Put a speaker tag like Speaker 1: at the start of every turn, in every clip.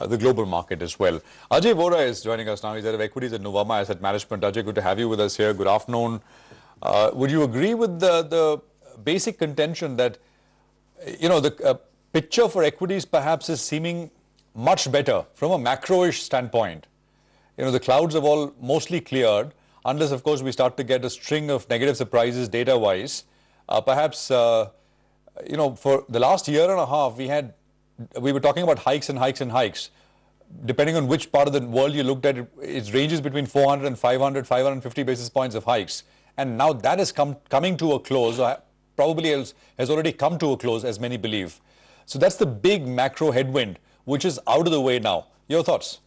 Speaker 1: the global market as well. Ajay Vora is joining us now. He's head of equities at Nuvama Asset Management. Ajay, good to have you with us here. Good afternoon. Would you agree with the basic contention that, the picture for equities perhaps is seeming much better from a macro-ish standpoint? The clouds have all mostly cleared, unless, of course, we start to get a string of negative surprises data-wise. Perhaps, for the last year and a half, we were talking about hikes and hikes and hikes. Depending on which part of the world you looked at, it ranges between 400 and 500, 550 basis points of hikes. And now that is coming to a close, probably has already come to a close, as many believe. So that's the big macro headwind, which is out of the way now. Your thoughts?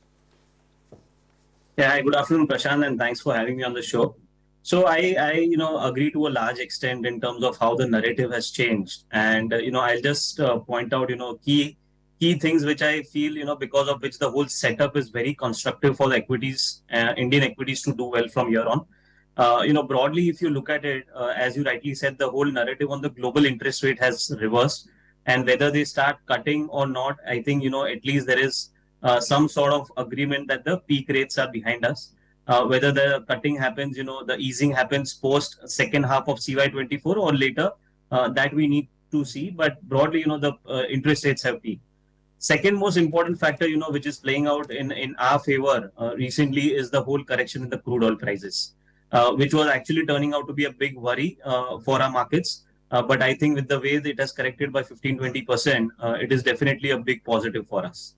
Speaker 2: Yeah, hi, good afternoon, Prashant, and thanks for having me on the show. So I agree to a large extent in terms of how the narrative has changed, and I'll just point out, key things which I feel, because of which the whole setup is very constructive for the equities, Indian equities to do well from here on. Broadly, if you look at it, as you rightly said, the whole narrative on the global interest rate has reversed, and whether they start cutting or not, I think at least there is some sort of agreement that the peak rates are behind us. Whether the cutting happens, the easing happens post second half of CY24 or later, that we need to see. But broadly, the interest rates have peaked. Second most important factor, which is playing out in our favor recently is the whole correction in the crude oil prices, which was actually turning out to be a big worry for our markets. But I think with the way that it has corrected by 15-20%, it is definitely a big positive for us.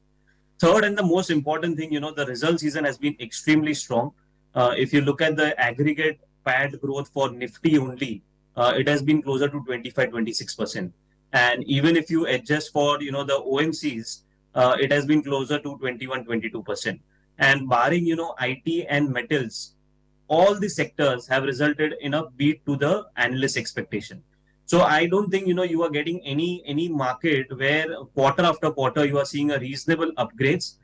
Speaker 2: Third, and the most important thing, the result season has been extremely strong. If you look at the aggregate PAT growth for Nifty only, it has been closer to 25-26%. And even if you adjust for, the OMCs, it has been closer to 21-22%. And barring, IT and metals, all the sectors have resulted in a beat to the analyst expectation. So I don't think you are getting any market where quarter after quarter you are seeing a reasonable upgrades.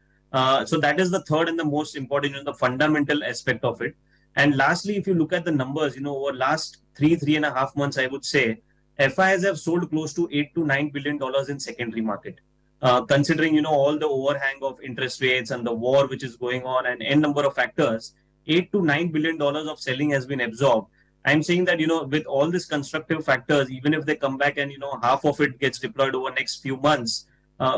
Speaker 2: So that is the third and the most important, the fundamental aspect of it. And lastly, if you look at the numbers, over last 3.5 months, I would say FIs have sold close to $8 to $9 billion in secondary market. Considering all the overhang of interest rates and the war which is going on and n number of factors, $8 to $9 billion of selling has been absorbed. I'm saying that, with all these constructive factors, even if they come back and, half of it gets deployed over next few months,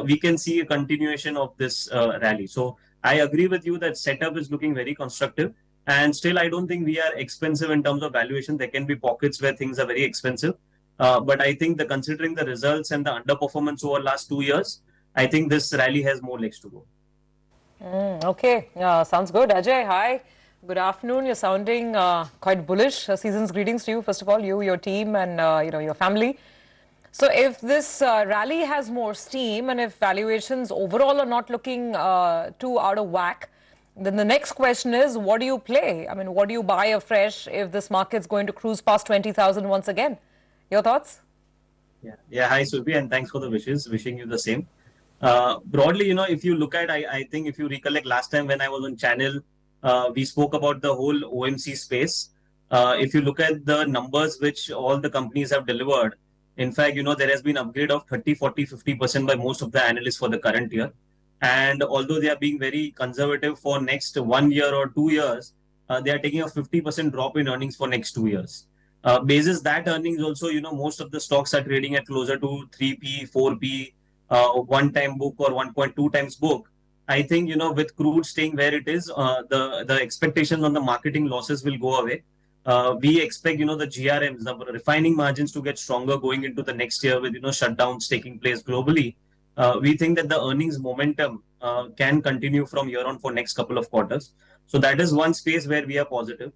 Speaker 2: we can see a continuation of this rally. So I agree with you that setup is looking very constructive. And still, I don't think we are expensive in terms of valuation. There can be pockets where things are very expensive. But I think that considering the results and the underperformance over last 2 years, I think this rally has more legs to go.
Speaker 3: Okay, sounds good. Ajay, hi. Good afternoon. You're sounding quite bullish. Season's greetings to you, first of all, you, your team, and your family. So, if this rally has more steam, and if valuations overall are not looking too out of whack, then the next question is, what do you play? I mean, what do you buy afresh if this market's going to cruise past 20,000 once again? Your thoughts?
Speaker 2: Yeah. Hi, Subi, and thanks for the wishes. Wishing you the same. Broadly, if you look at, I think if you recollect last time when I was on channel, we spoke about the whole OMC space. If you look at the numbers which all the companies have delivered, in fact, there has been upgrade of 30, 40, 50% by most of the analysts for the current year. And although they are being very conservative for next 1 year or 2 years, they are taking a 50% drop in earnings for next 2 years. Basis that earnings also, most of the stocks are trading at closer to 3p, 4p, one-time book or 1.2 times book. I think, with crude staying where it is, the expectations on the marketing losses will go away. We expect, the GRMs, the refining margins to get stronger going into the next year with, shutdowns taking place globally. We think that the earnings momentum can continue from here on for next couple of quarters. So that is one space where we are positive.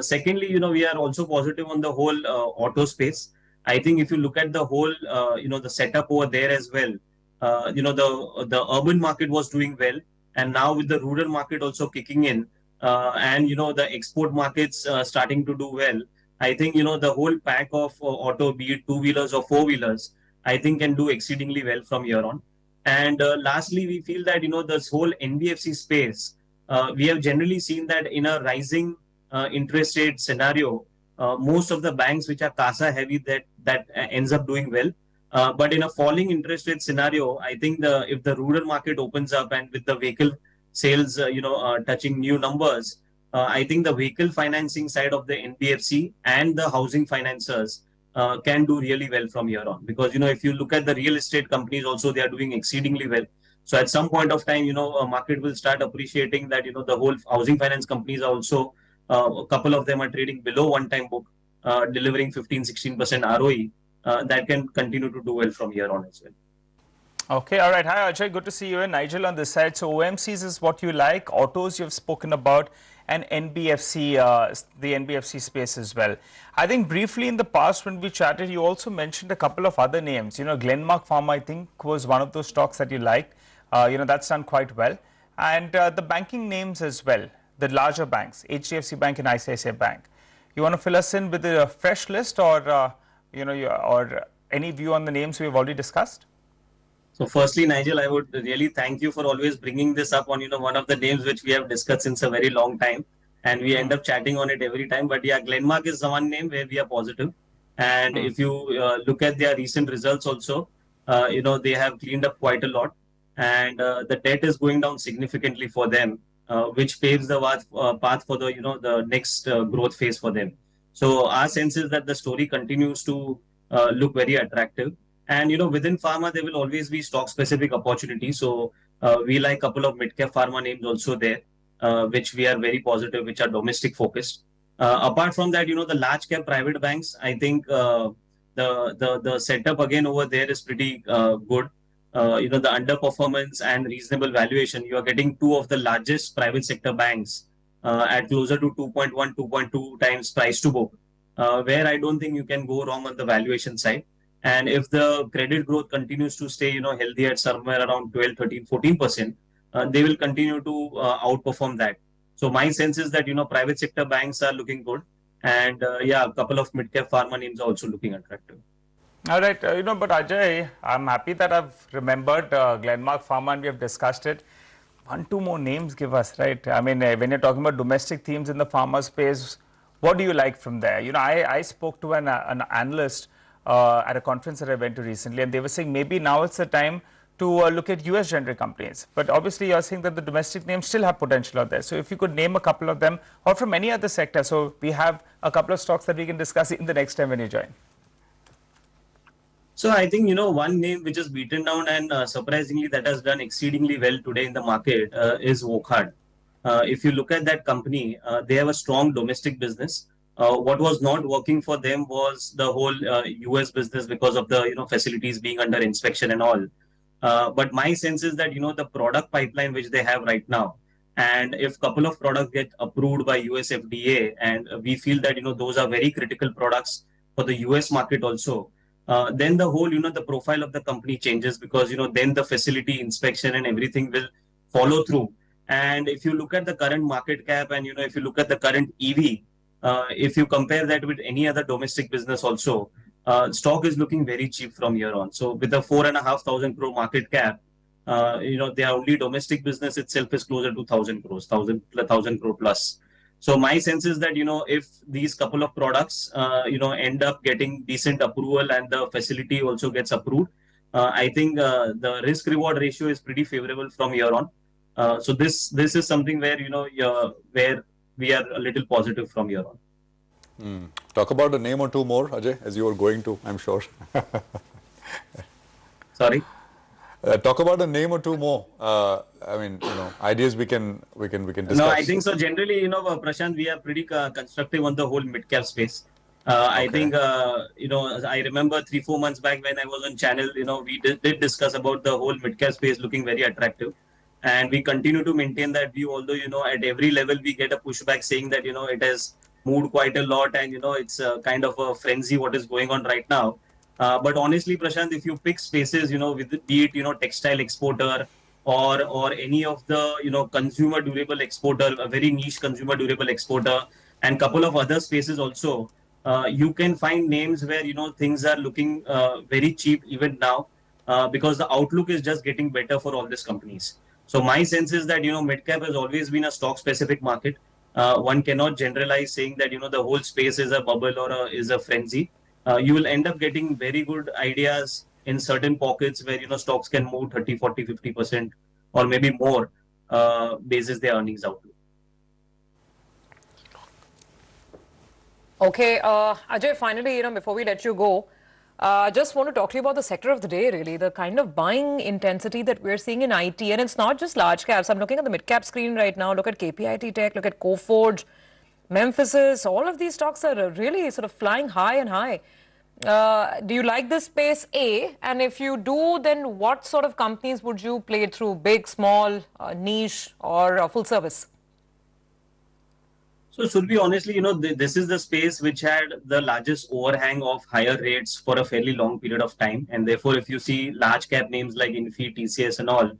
Speaker 2: Secondly, we are also positive on the whole auto space. I think if you look at the whole, the setup over there as well, the urban market was doing well, and now with the rural market also kicking in, and the export markets starting to do well, I think the whole pack of auto, be it two-wheelers or four-wheelers, I think can do exceedingly well from here on. And lastly, we feel that this whole NBFC space, we have generally seen that in a rising interest rate scenario, most of the banks which are CASA heavy that ends up doing well. But in a falling interest rate scenario, I think if the rural market opens up and with the vehicle sales, touching new numbers, I think the vehicle financing side of the NBFC and the housing financiers can do really well from here on. Because, if you look at the real estate companies also, they are doing exceedingly well. So at some point of time, a market will start appreciating that, the whole housing finance companies are also, a couple of them are trading below one-time book, delivering 15-16% ROE. That can continue to do well from here on as well.
Speaker 4: Okay, all right. Hi, Ajay. Good to see you. And Nigel on this side. So OMCs is what you like. Autos you've spoken about, and NBFC, the NBFC space as well. I think briefly in the past when we chatted, you also mentioned a couple of other names. Glenmark Pharma, I think, was one of those stocks that you liked. That's done quite well. And the banking names as well, the larger banks, HDFC Bank and ICICI Bank. You want to fill us in with a fresh list, or or any view on the names we've already discussed?
Speaker 2: So firstly, Nigel, I would really thank you for always bringing this up on, one of the names which we have discussed since a very long time. And we end up chatting on it every time. But yeah, Glenmark is the one name where we are positive. And if you look at their recent results also, they have cleaned up quite a lot. And the debt is going down significantly for them, which paves the path for the next growth phase for them. So our sense is that the story continues to look very attractive. And within pharma, there will always be stock-specific opportunities. So we like a couple of mid-cap pharma names also there, which we are very positive, which are domestic focused. Apart from that, the large-cap private banks, I think the setup again over there is pretty good. The underperformance and reasonable valuation, you are getting two of the largest private sector banks at closer to 2.1, 2.2 times price to book, where I don't think you can go wrong on the valuation side. And if the credit growth continues to stay, healthy at somewhere around 12, 13, 14%, they will continue to outperform that. So my sense is that, private sector banks are looking good. And a couple of mid-cap pharma names are also looking attractive.
Speaker 4: All right, but Ajay, I'm happy that I've remembered Glenmark Pharma and we have discussed it. One, two more names give us, right? I mean, when you're talking about domestic themes in the pharma space, what do you like from there? I spoke to an analyst at a conference that I went to recently, and they were saying maybe now it's the time to look at US generic companies. But obviously, you're saying that the domestic names still have potential out there. So if you could name a couple of them, or from any other sector, so we have a couple of stocks that we can discuss in the next time when you join.
Speaker 2: So I think, one name which is beaten down and surprisingly that has done exceedingly well today in the market is Wockhardt. If you look at that company, they have a strong domestic business. What was not working for them was the whole US business because of the facilities being under inspection and all. But my sense is that the product pipeline which they have right now, and if couple of products get approved by US FDA, and we feel that those are very critical products for the US market also, then the whole the profile of the company changes, because then the facility inspection and everything will follow through. And if you look at the current market cap, and if you look at the current EV, if you compare that with any other domestic business also, stock is looking very cheap from here on. So with a 4,500 crore market cap, their only domestic business itself is closer to 1,000 crores, 1,000 crore plus. So my sense is that, if these couple of products, end up getting decent approval and the facility also gets approved, I think the risk reward ratio is pretty favorable from here on. So this is something where, where we are a little positive from here on.
Speaker 1: Talk about a name or two more, Ajay, as you were going to, I'm sure.
Speaker 2: Sorry?
Speaker 1: Talk about a name or two more. I mean, ideas we can discuss.
Speaker 2: No, I think so. Generally, Prashant, we are pretty constructive on the whole mid-cap space. I think, I remember 3-4 months back when I was on channel, we did discuss about the whole mid-cap space looking very attractive. And we continue to maintain that view, although, at every level we get a pushback saying that, it has moved quite a lot and, it's kind of a frenzy what is going on right now. But honestly, Prashant, if you pick spaces, be it, textile exporter or any of the, consumer durable exporter, a very niche consumer durable exporter, and couple of other spaces also, you can find names where, things are looking very cheap even now, because the outlook is just getting better for all these companies. So my sense is that, mid-cap has always been a stock-specific market. One cannot generalize saying that, the whole space is a bubble or is a frenzy. You will end up getting very good ideas in certain pockets where, stocks can move 30, 40, 50% or maybe more basis their earnings outlook.
Speaker 3: Okay, Ajay, finally, before we let you go, just want to talk to you about the sector of the day, really, the kind of buying intensity that we're seeing in IT. And it's not just large caps. I'm looking at the mid-cap screen right now. Look at KPIT Tech, look at Coforge, Memphis. All of these stocks are really sort of flying high and high. Do you like this space, A? And if you do, then what sort of companies would you play through? Big, small, niche, or full service?
Speaker 2: So, Surbi, honestly, this is the space which had the largest overhang of higher rates for a fairly long period of time. And therefore, if you see large cap names like Infi, TCS and all,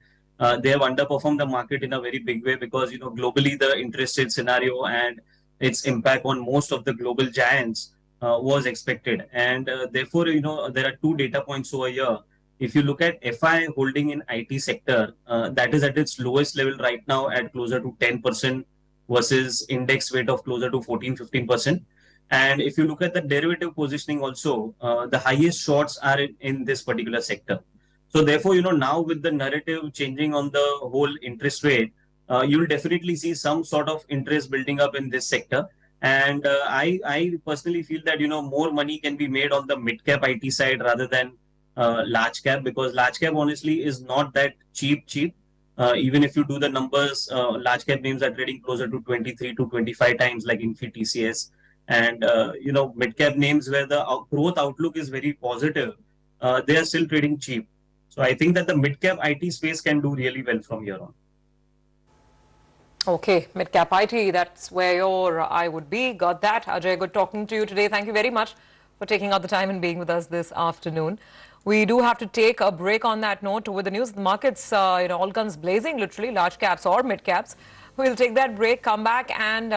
Speaker 2: they have underperformed the market in a very big way because, globally the interest rate scenario and its impact on most of the global giants was expected. And therefore, there are two data points over here. If you look at FI holding in IT sector, that is at its lowest level right now at closer to 10% versus index weight of closer to 14-15%. And if you look at the derivative positioning also, the highest shorts are in this particular sector. So therefore, now with the narrative changing on the whole interest rate, you'll definitely see some sort of interest building up in this sector. And I personally feel that, more money can be made on the mid-cap IT side rather than large cap, because large cap honestly is not that cheap. Even if you do the numbers, large cap names are trading closer to 23 to 25 times like Infi, TCS. And, mid cap names where the growth outlook is very positive, they are still trading cheap. So I think that the mid cap IT space can do really well from here on.
Speaker 3: Okay, mid-cap IT, that's where your eye would be. Got that. Ajay, good talking to you today. Thank you very much for taking out the time and being with us this afternoon. We do have to take a break on that note. With the news, the markets, all guns blazing, literally, large caps or mid caps. We'll take that break, come back and